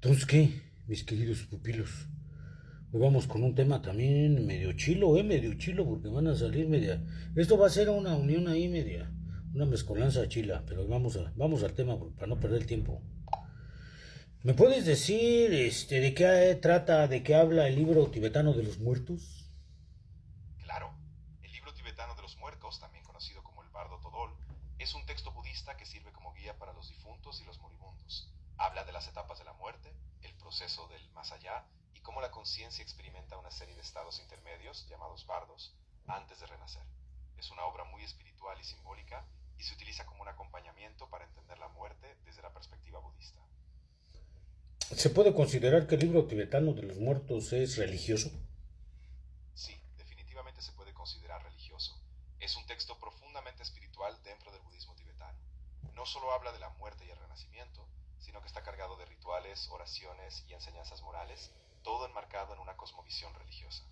Entonces, ¿qué, mis queridos pupilos? Hoy vamos con un tema también medio chilo, medio chilo, porque van a salir media. Esto va a ser una unión ahí media, una mezcolanza chila, pero vamos al tema para no perder el tiempo. ¿Me puedes decir, de qué trata, de qué habla el libro tibetano de los muertos? Claro, el libro tibetano de los muertos, también conocido como el Bardo Todol, es un texto budista que sirve como guía para los difuntos y los moribundos. Habla de las etapas de la muerte, el proceso del más allá y cómo la conciencia experimenta una serie de estados intermedios, llamados bardos, antes de renacer. Es una obra muy espiritual y simbólica y se utiliza como un acompañamiento para entender la muerte desde la perspectiva budista. ¿Se puede considerar que el libro tibetano de los muertos es religioso? Sí, definitivamente se puede considerar religioso. Es un texto profundamente espiritual dentro del budismo tibetano. No solo habla de la muerte y el renacimiento, sino que está cargado de rituales, oraciones y enseñanzas morales, todo enmarcado en una cosmovisión religiosa.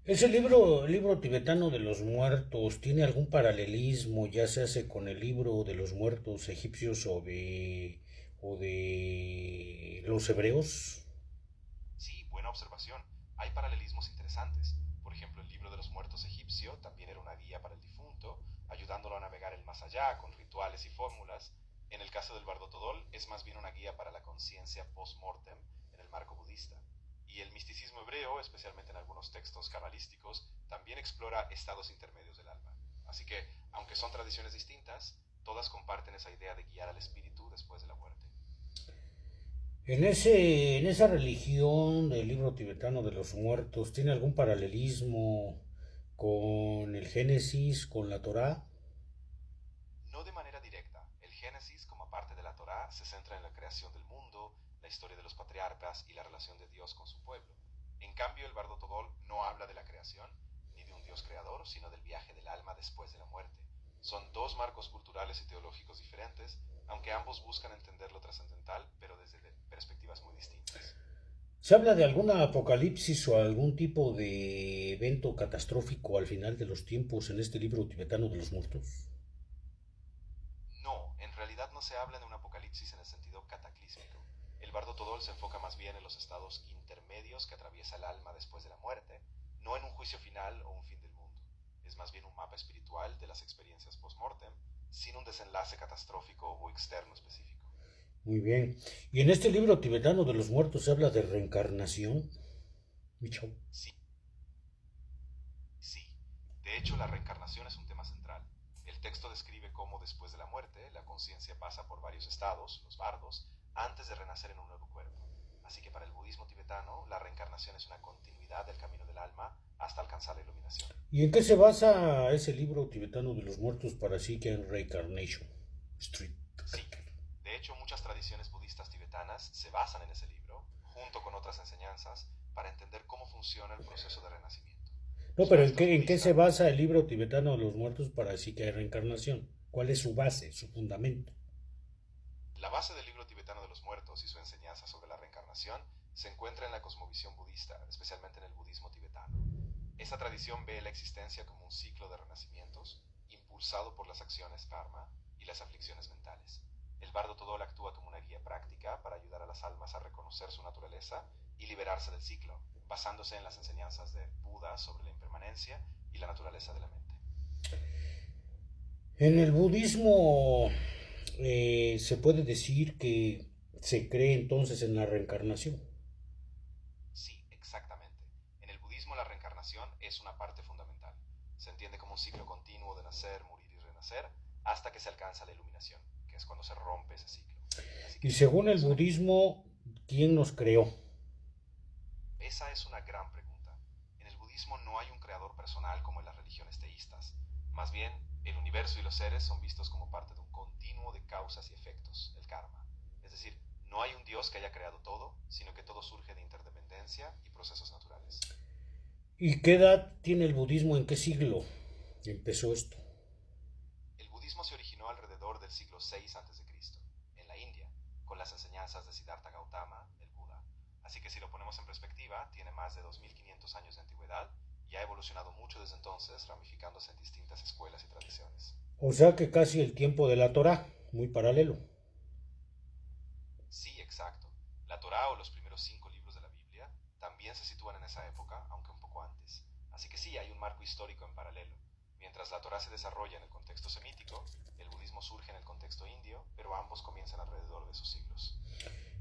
¿Ese libro tibetano de los muertos tiene algún paralelismo, ya se hace con el libro de los muertos egipcios o de los hebreos? Sí, buena observación. Hay paralelismos interesantes. Por ejemplo, el libro de los muertos egipcio también era una guía para el difunto, ayudándolo a navegar el más allá con rituales y fórmulas. En el caso del Bardo Todol es más bien una guía para la conciencia post-mortem en el marco budista. Y el misticismo hebreo, especialmente en algunos textos cabalísticos, también explora estados intermedios del alma. Así que, aunque son tradiciones distintas, todas comparten esa idea de guiar al espíritu después de la muerte. En esa religión del libro tibetano de los muertos, ¿tiene algún paralelismo con el Génesis, con la Torá? No de manera directa. El Génesis, como parte de la Torá, se centra en la creación del mundo, la historia de los patriarcas y la relación de Dios con su pueblo. En cambio, el Bardo Todol no habla de la creación, ni de un Dios creador, sino del viaje del alma después de la muerte. Son dos marcos culturales y teológicos diferentes, aunque ambos buscan entender lo trascendental, pero desde perspectivas muy distintas. ¿Se habla de alguna apocalipsis o algún tipo de evento catastrófico al final de los tiempos en este libro tibetano de los muertos? No, en realidad no se habla de un apocalipsis en el sentido cataclísmico. El Bardo Todol se enfoca más bien en los estados intermedios que atraviesa el alma después de la muerte, no en un juicio final o un fin del mundo. Es más bien un mapa espiritual de las experiencias post-mortem, sin un desenlace catastrófico o externo específico. Muy bien. ¿Y en este libro tibetano de los muertos se habla de reencarnación? Michao. Sí, sí. De hecho, la reencarnación es un tema central. El texto describe cómo después de la muerte, la conciencia pasa por varios estados, los bardos, antes de renacer en un nuevo cuerpo. Así que para el budismo tibetano, la reencarnación es una continuidad del camino del alma hasta alcanzar la iluminación. ¿Y en qué se basa ese libro tibetano de los muertos para Seeking Reincarnation? Street. Sí, de hecho muchas tradiciones budistas tibetanas se basan en ese libro, junto con otras enseñanzas, para entender cómo funciona el proceso de renacimiento. No, Los pero maestros en qué se budistas. basa el libro tibetano de los muertos para Seeking Reincarnación? ¿Cuál es su base, su fundamento? La base del libro tibetano de los muertos y su enseñanza sobre la reencarnación se encuentra en la cosmovisión budista, especialmente en el budismo tibetano. Esta tradición ve la existencia como un ciclo de renacimientos, impulsado por las acciones karma y las aflicciones mentales. El bardo Todol actúa como una guía práctica para ayudar a las almas a reconocer su naturaleza y liberarse del ciclo, basándose en las enseñanzas de Buda sobre la impermanencia y la naturaleza de la mente. En el budismo se puede decir que se cree entonces en la reencarnación. Sí, exactamente. En el budismo la reencarnación es una parte fundamental. Se entiende como un ciclo continuo de nacer, morir y renacer hasta que se alcanza la iluminación, que es cuando se rompe ese ciclo. Así Y que según el es una... budismo, ¿quién nos creó? Esa es una gran pregunta. En el budismo no hay un creador personal como en las religiones teístas. Más bien, el universo y los seres son vistos como parte de un continuo de causas y efectos, el karma. Es decir, no hay un Dios que haya creado todo, sino que todo surge de interdependencia y procesos naturales. ¿Y qué edad tiene el budismo? ¿En qué siglo empezó esto? El budismo se originó alrededor del siglo VI a.C., en la India, con las enseñanzas de Siddhartha Gautama, el Buda. Así que si lo ponemos en perspectiva, tiene más de 2500 años de antigüedad y ha evolucionado mucho desde entonces, ramificándose en distintas escuelas y tradiciones. O sea que casi el tiempo de la Torá, muy paralelo. Sí, exacto. La Torá o los primeros 5 libros de la Biblia también se sitúan en esa época, aunque un poco antes. Así que sí, hay un marco histórico en paralelo. Mientras la Torá se desarrolla en el contexto semítico, el budismo surge en el contexto indio, pero ambos comienzan alrededor de esos siglos.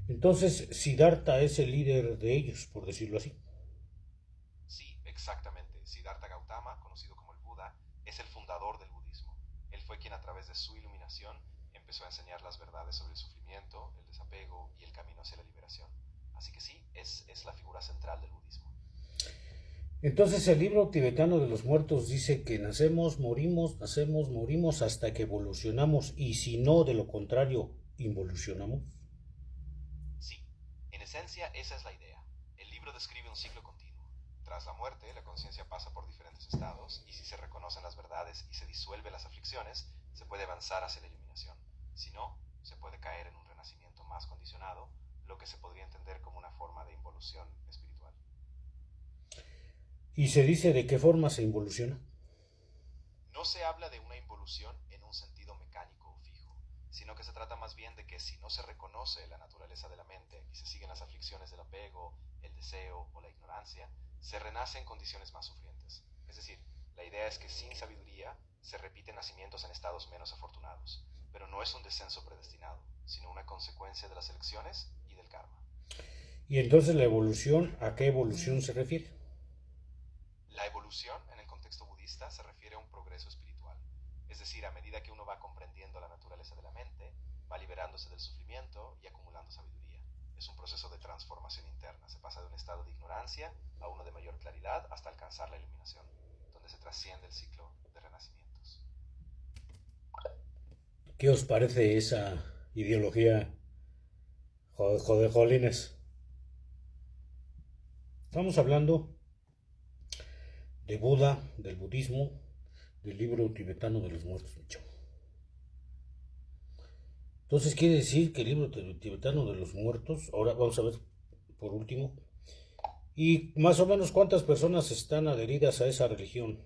Entonces, Siddhartha es el líder de ellos, por decirlo así. Sí, exactamente. Siddhartha Gautama, conocido como el Buda, es el fundador del budismo. Él fue quien a través de su iluminación empezó a enseñar las verdades sobre el sufrimiento, el desapego y el camino hacia la liberación. Así que sí, es la figura central del budismo. Entonces, el libro tibetano de los muertos dice que nacemos, morimos hasta que evolucionamos, y si no, de lo contrario, involucionamos. Sí, en esencia esa es la idea. El libro describe un ciclo continuo. Tras la muerte, la conciencia pasa por diferentes estados, y si se reconocen las verdades y se disuelven las aflicciones, se puede avanzar hacia la iluminación. Si no, se puede caer en un renacimiento más condicionado, lo que se podría entender como una forma de involución espiritual. ¿Y se dice de qué forma se involuciona? No se habla de una involución en un sentido mecánico o fijo, sino que se trata más bien de que si no se reconoce la naturaleza de la mente y se siguen las aflicciones del apego, el deseo o la ignorancia, se renace en condiciones más sufrientes. Es decir, la idea es que sin sabiduría se repiten nacimientos en estados menos afortunados, pero no es un descenso predestinado, sino una consecuencia de las elecciones y del karma. Y entonces la evolución, ¿a qué evolución se refiere? La evolución, en el contexto budista, se refiere a un progreso espiritual. Es decir, a medida que uno va comprendiendo la naturaleza de la mente, va liberándose del sufrimiento y acumulando sabiduría. Es un proceso de transformación interna. Se pasa de un estado de ignorancia a uno de mayor claridad hasta alcanzar la iluminación, donde se trasciende el ciclo de renacimientos. ¿Qué os parece esa ideología? Joder, jolines. Estamos hablando de Buda, del budismo, del libro tibetano de los muertos, mi chavo. Entonces quiere decir que el libro tibetano de los muertos, ahora vamos a ver por último, y más o menos cuántas personas están adheridas a esa religión.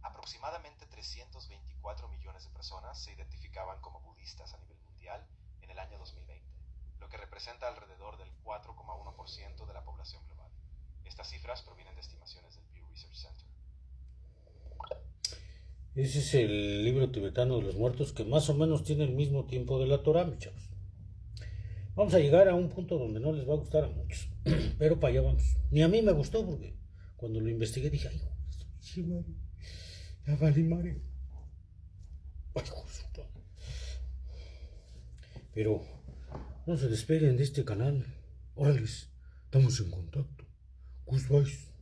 Aproximadamente 324 millones de personas se identificaban como budistas a nivel mundial en el año 2020, lo que representa alrededor del 4,1% de la población global. Estas cifras provienen de estimaciones del Pew Research Center. Ese es el libro tibetano de los muertos, que más o menos tiene el mismo tiempo de la Torah, mis chavos. Vamos a llegar a un punto donde no les va a gustar a muchos, pero para allá vamos. Ni a mí me gustó, porque cuando lo investigué dije, ay, sí, madre, ya vale, madre. Ay, joder. Pero no se despeguen de este canal. Órale, estamos en contacto. Goodbye.